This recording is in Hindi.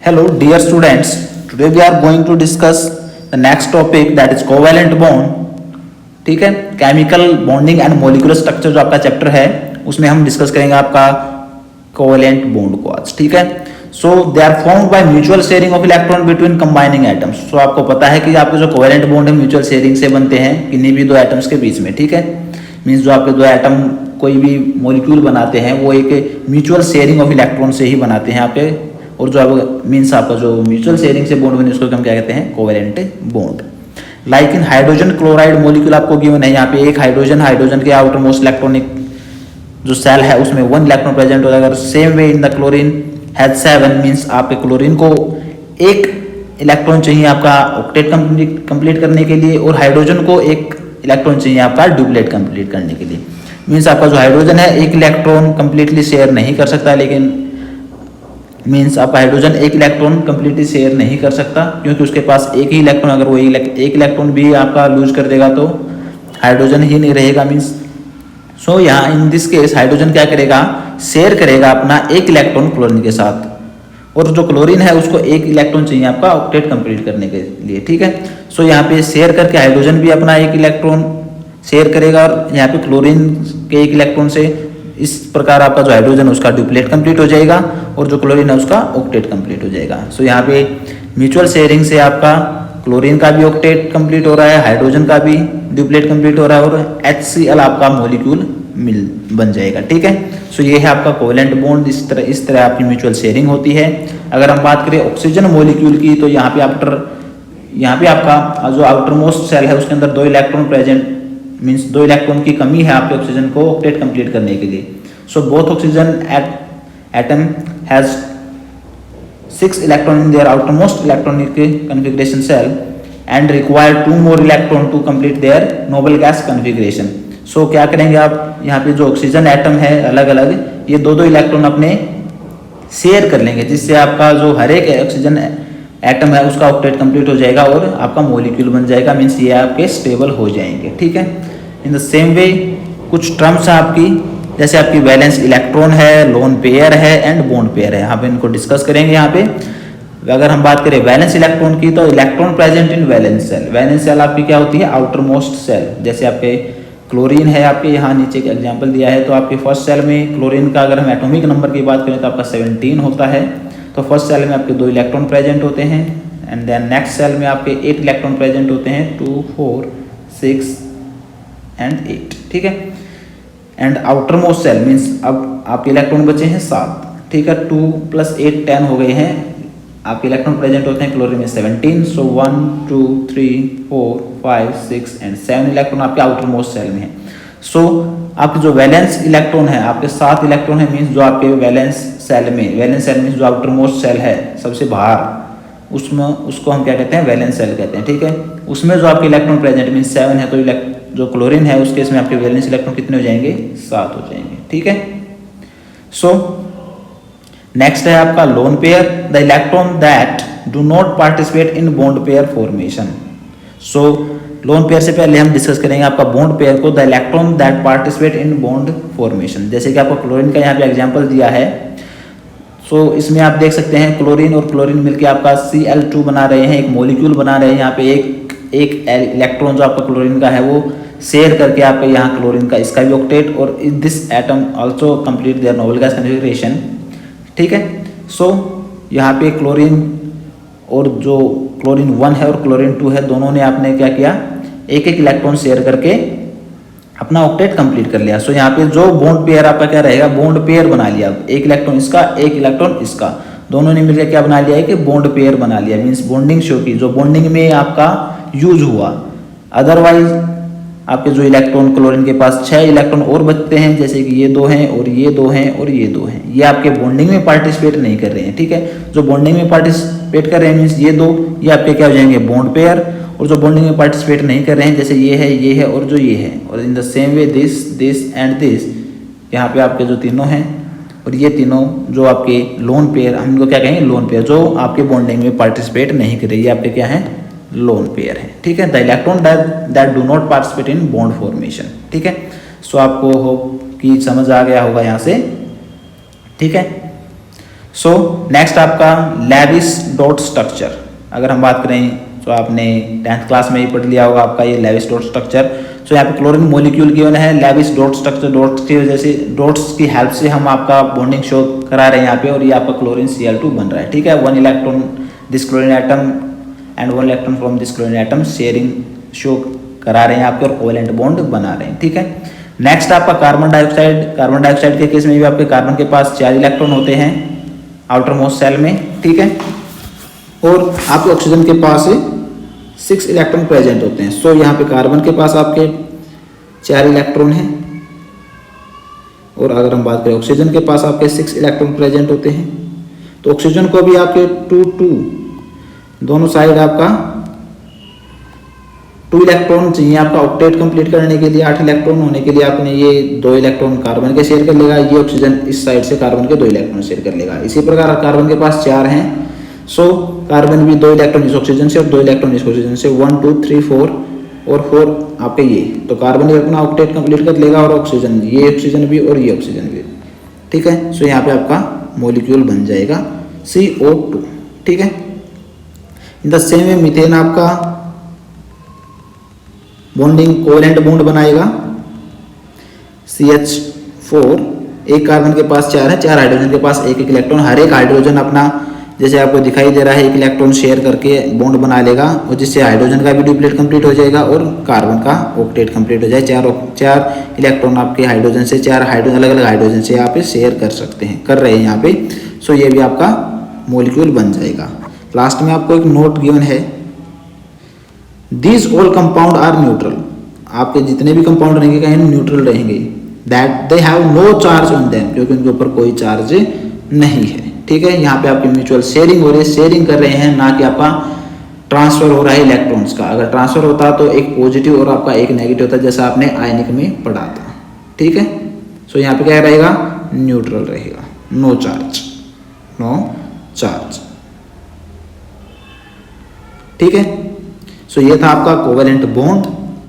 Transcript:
Hello dear students, today we are going to discuss the next topic that is covalent bond. ठीक है, chemical bonding and molecular structure जो आपका चैप्टर है उसमें हम डिस्कस करेंगे आपका कोवेलेंट बॉन्ड को आज. ठीक है, so they are formed by mutual sharing of electron between combining atoms. So आपको पता है कि आपके जो कोवेलेंट बॉन्ड है म्यूचुअल शेयरिंग से बनते हैं किन्हीं भी दो एटम्स के बीच में. ठीक है, मीन्स जो आपके दो एटम कोई भी मॉलिक्यूल बनाते हैं वो एक म्यूचुअल शेयरिंग ऑफ इलेक्ट्रॉन से ही बनाते हैं आपके. और जो आप मीन्स आपका जो म्यूचुअल शेयरिंग से बॉन्ड बने उसको हम क्या कहते हैं, covalent bond. Like in hydrogen chloride molecule आपको गिवन है यहाँ पे एक हाइड्रोजन के आउटर मोस्ट इलेक्ट्रॉनिक जो सेल है उसमें 1 इलेक्ट्रॉन प्रेजेंट होता है. अगर same way in the chlorine has 7 means आपके क्लोरीन को एक इलेक्ट्रॉन चाहिए आपका ऑक्टेट कंप्लीट करने के लिए और हाइड्रोजन को एक इलेक्ट्रॉन चाहिए आपका डुप्लेट कंप्लीट करने के लिए. मीन्स आपका जो हाइड्रोजन है एक इलेक्ट्रॉन कंप्लीटली शेयर नहीं कर सकता, लेकिन मीन्स आपका हाइड्रोजन एक इलेक्ट्रॉन कंप्लीटली शेयर नहीं कर सकता क्योंकि उसके पास एक ही इलेक्ट्रॉन, अगर वो एक इलेक्ट्रॉन भी आपका लूज कर देगा तो हाइड्रोजन ही नहीं रहेगा. मीन्स सो यहाँ इन दिस केस हाइड्रोजन क्या करेगा, शेयर करेगा अपना एक इलेक्ट्रॉन क्लोरीन के साथ, और जो क्लोरीन है उसको एक इलेक्ट्रॉन चाहिए आपका ऑक्टेट कंप्लीट करने के लिए. ठीक है, सो यहाँ पे शेयर करके हाइड्रोजन भी अपना एक इलेक्ट्रॉन शेयर करेगा और यहाँ पे क्लोरीन के एक इलेक्ट्रॉन से इस प्रकार आपका जो हाइड्रोजन है उसका डुप्लेट कंप्लीट हो जाएगा और जो क्लोरीन है उसका ऑक्टेट कंप्लीट हो जाएगा. सो यहाँ पे म्यूचुअल शेयरिंग से आपका क्लोरीन का भी ऑक्टेट कंप्लीट हो रहा है, हाइड्रोजन का भी डुप्लेट कंप्लीट हो रहा है और HCl आपका मॉलिक्यूल बन जाएगा. ठीक है, सो ये है आपका कोवेलेंट बॉन्ड. इस तरह आपकी म्यूचुअल शेयरिंग होती है. अगर हम बात करें ऑक्सीजन मॉलिक्यूल की तो यहाँ पे आपका जो आउटर मोस्ट सेल है उसके अंदर 2 इलेक्ट्रॉन प्रेजेंट मीन्स 2 इलेक्ट्रॉन की कमी है आपके ऑक्सीजन को ऑक्टेट कंप्लीट करने के लिए. So both oxygen atom has 6 electron in their outermost electronic configuration shell and require 2 more electron to complete their noble gas configuration. So क्या करेंगे आप, यहाँ पे जो ऑक्सीजन एटम है अलग अलग ये 2 इलेक्ट्रॉन अपने शेयर कर लेंगे जिससे आपका जो हर एक ऑक्सीजन एटम है उसका ऑक्टेट कंप्लीट हो जाएगा और आपका मॉलिक्यूल बन जाएगा. मीन्स ये आपके स्टेबल हो जाएंगे. ठीक है, इन द सेम वे कुछ टर्म्स हैं आपकी, जैसे आपकी वैलेंस इलेक्ट्रॉन है, लोन पेयर है एंड बॉन्ड पेयर है. हम इनको डिस्कस करेंगे. यहाँ पे अगर हम बात करें वैलेंस इलेक्ट्रॉन की तो electron present in valence shell. Valence shell आपकी क्या होती है, आउटर मोस्ट सेल. जैसे आपके क्लोरीन है आपके यहाँ नीचे एक एग्जाम्पल दिया है तो आपके फर्स्ट सेल में क्लोरीन का अगर हम एटॉमिक नंबर की बात करें तो आपका 17 होता है. तो फर्स्ट सेल में आपके 2 इलेक्ट्रॉन प्रेजेंट होते हैं एंड देन नेक्स्ट सेल में आपके 8 इलेक्ट्रॉन प्रेजेंट होते हैं, 2, 4, 6 एंड 8. ठीक है, and outermost shell means अब आपके इलेक्ट्रॉन बचे हैं 7. ठीक है, 2 + 8 10 हो गए हैं. आपके इलेक्ट्रॉन प्रेजेंट होते हैं क्लोरीन में 17. सो 1, 2, 3, 4, 5, 6 एंड 7 इलेक्ट्रॉन आपके आउटर मोस्ट सेल में है. सो आपके जो वैलेंस इलेक्ट्रॉन है आपके 7 इलेक्ट्रॉन है. मीन्स जो आपके वैलेंस सेल मीन्स जो आउटर मोस्ट सेल है सबसे बाहर उसमें उसको हम क्या कहते हैं, वैलेंस सेल कहते हैं. ठीक है, उसमें जो आपके इलेक्ट्रॉन प्रेजेंट मीन्स 7 है तो जो क्लोरीन है उस केस में आपके वैलेंस इलेक्ट्रॉन कितने हो जाएंगे, 7 हो जाएंगे. ठीक है, सो नेक्स्ट है आपका lone pair. The electron that do not participate in bond pair formation. So lone pair से पहले हम डिस्कस करेंगे आपका बॉन्ड पेयर को. The electron that participate in bond formation, जैसे कि आपको क्लोरीन का यहाँ पे एग्जांपल दिया है. सो इसमें आप देख सकते हैं क्लोरीन और क्लोरीन मिलकर आपका Cl2 बना रहे हैं, एक मॉलिक्यूल बना रहे हैं. यहाँ पे एक इलेक्ट्रॉन जो आपका क्लोरीन का है वो शेयर करके आपके यहाँ क्लोरीन का इसका भी ऑक्टेट और this atom also complete their noble gas configuration. ठीक है, सो यहाँ पे क्लोरीन और जो क्लोरीन 1 है और क्लोरीन 2 है दोनों ने आपने क्या किया, एक इलेक्ट्रॉन शेयर करके अपना ऑक्टेट कंप्लीट कर लिया. सो यहाँ पे जो बॉन्ड पेयर आपका क्या रहेगा, बॉन्ड पेयर बना लिया. एक इलेक्ट्रॉन इसका, एक इलेक्ट्रॉन इसका, दोनों ने मिलकर क्या बना लिया है कि बॉन्ड पेयर बना लिया. मीन्स बॉन्डिंग शो की, जो बॉन्डिंग में आपका यूज हुआ. अदरवाइज आपके जो इलेक्ट्रॉन क्लोरीन के पास 6 इलेक्ट्रॉन और बचते हैं, जैसे कि ये 2 हैं और ये 2 हैं और ये 2 हैं, ये आपके बॉन्डिंग में पार्टिसिपेट नहीं कर रहे हैं. ठीक है, जो बॉन्डिंग में पार्टिसिपेट कर रहे हैं मीन्स ये 2 ये आपके क्या हो जाएंगे, बॉन्ड पेयर. और जो बॉन्डिंग में पार्टिसिपेट नहीं कर रहे हैं जैसे ये है और जो ये है. और in the same way this and this, यहाँ पे आपके जो तीनों हैं और ये तीनों जो आपके लोन पेयर, हम इनको क्या कहेंगे, लोन पेयर, जो आपके बॉन्डिंग में पार्टिसिपेट नहीं कर रहे, ये आपके क्या है, लोन पेयर है. ठीक है, the electron that do not participate in bond formation. ठीक है, सो आपको होप कि समझ आ गया होगा यहाँ से. ठीक है, सो नेक्स्ट आपका लेविस डॉट स्ट्रक्चर। अगर हम बात करें तो आपने 10th क्लास में ही पढ़ लिया होगा आपका ये लेविस डॉट स्ट्रक्चर। सो यहाँ पे क्लोरीन मॉलिक्यूल गिवन है, लेविस डॉट स्ट्रक्चर, डॉट्स की वजह से, डॉट्स की हेल्प से हम आपका बॉन्डिंग शो करा रहे हैं यहाँ पे, और ये आपका क्लोरीन Cl2 बन रहा है। ठीक है, 1 electron this chlorine atom and 1 electron from this chlorine atom sharing show करा रहे हैं यहाँ पे और कोवेलेंट बॉन्ड बना रहे हैं। ठीक है, नेक्स्ट आपका कार्बन डाइऑक्साइड। कार्बन डाइऑक्साइड के केस में भी आपके कार्बन के पास 4 इलेक्ट्रॉन होते हैं आउटर मोस्ट सेल में। ठीक है, और आपके ऑक्सीजन के पास 6 इलेक्ट्रॉन प्रेजेंट होते हैं। सो यहाँ पे कार्बन के पास आपके 4 इलेक्ट्रॉन हैं, और अगर हम बात करें ऑक्सीजन के पास आपके 6 इलेक्ट्रॉन प्रेजेंट होते हैं। तो ऑक्सीजन को भी आपके 2 दोनों साइड आपका 2 इलेक्ट्रॉन चाहिए आपका ऑक्टेट कंप्लीट करने के लिए। 8 इलेक्ट्रॉन होने के लिए आपने ये 2 इलेक्ट्रॉन कार्बन के शेयर कर लेगा, ये ऑक्सीजन इस साइड से कार्बन के 2 इलेक्ट्रॉन शेयर कर लेगा। इसी प्रकार कार्बन के पास 4 हैं, सो कार्बन भी 2 इलेक्ट्रॉन इस ऑक्सीजन से और 2 इलेक्ट्रॉन इस ऑक्सीजन से, 1 2 3 4 और 4 आपके ये। तो कार्बन भी अपना ऑक्टेट कंप्लीट कर लेगा, और ऑक्सीजन, ये ऑक्सीजन भी और ये ऑक्सीजन भी। ठीक है, सो यहाँ पे आपका मॉलिक्यूल बन जाएगा CO2। ठीक है, in the same way methane आपका बॉन्डिंग कोवेलेंट बॉन्ड बनाएगा CH4। एक कार्बन के पास 4 है, 4 हाइड्रोजन के पास 1 इलेक्ट्रॉन। हर एक हाइड्रोजन अपना जैसे आपको दिखाई दे रहा है 1 इलेक्ट्रॉन शेयर करके बॉन्ड बना लेगा, और जिससे हाइड्रोजन का भी डुप्लीट कंप्लीट हो जाएगा और कार्बन का ऑक्टेट कंप्लीट हो जाए। 4 इलेक्ट्रॉन आपके हाइड्रोजन से, 4 हाइड्रोजन अलग अलग हाइड्रोजन से यहाँ पे शेयर कर सकते हैं, कर रहे हैं यहाँ पे। सो ये भी आपका मॉलिक्यूल बन जाएगा। लास्ट में आपको एक नोट गिवन है, these all compound are neutral. आपके जितने भी कंपाउंड रहेंगे कहीं न्यूट्रल रहेंगे, that they have no charge on them, क्योंकि उनके ऊपर कोई चार्ज नहीं है। ठीक है, यहाँ पे आपकी म्यूचुअल शेयरिंग हो रही है, शेयरिंग कर रहे हैं, ना कि आपका ट्रांसफर हो रहा है इलेक्ट्रॉन्स का। अगर ट्रांसफर होता तो एक पॉजिटिव और आपका एक नेगेटिव होता, जैसा आपने आयनिक में पढ़ा था। ठीक है, सो यहाँ पे क्या रहेगा, न्यूट्रल रहेगा, नो चार्ज, नो चार्ज। ठीक है, सो ये था आपका कोवेलेंट बॉन्ड।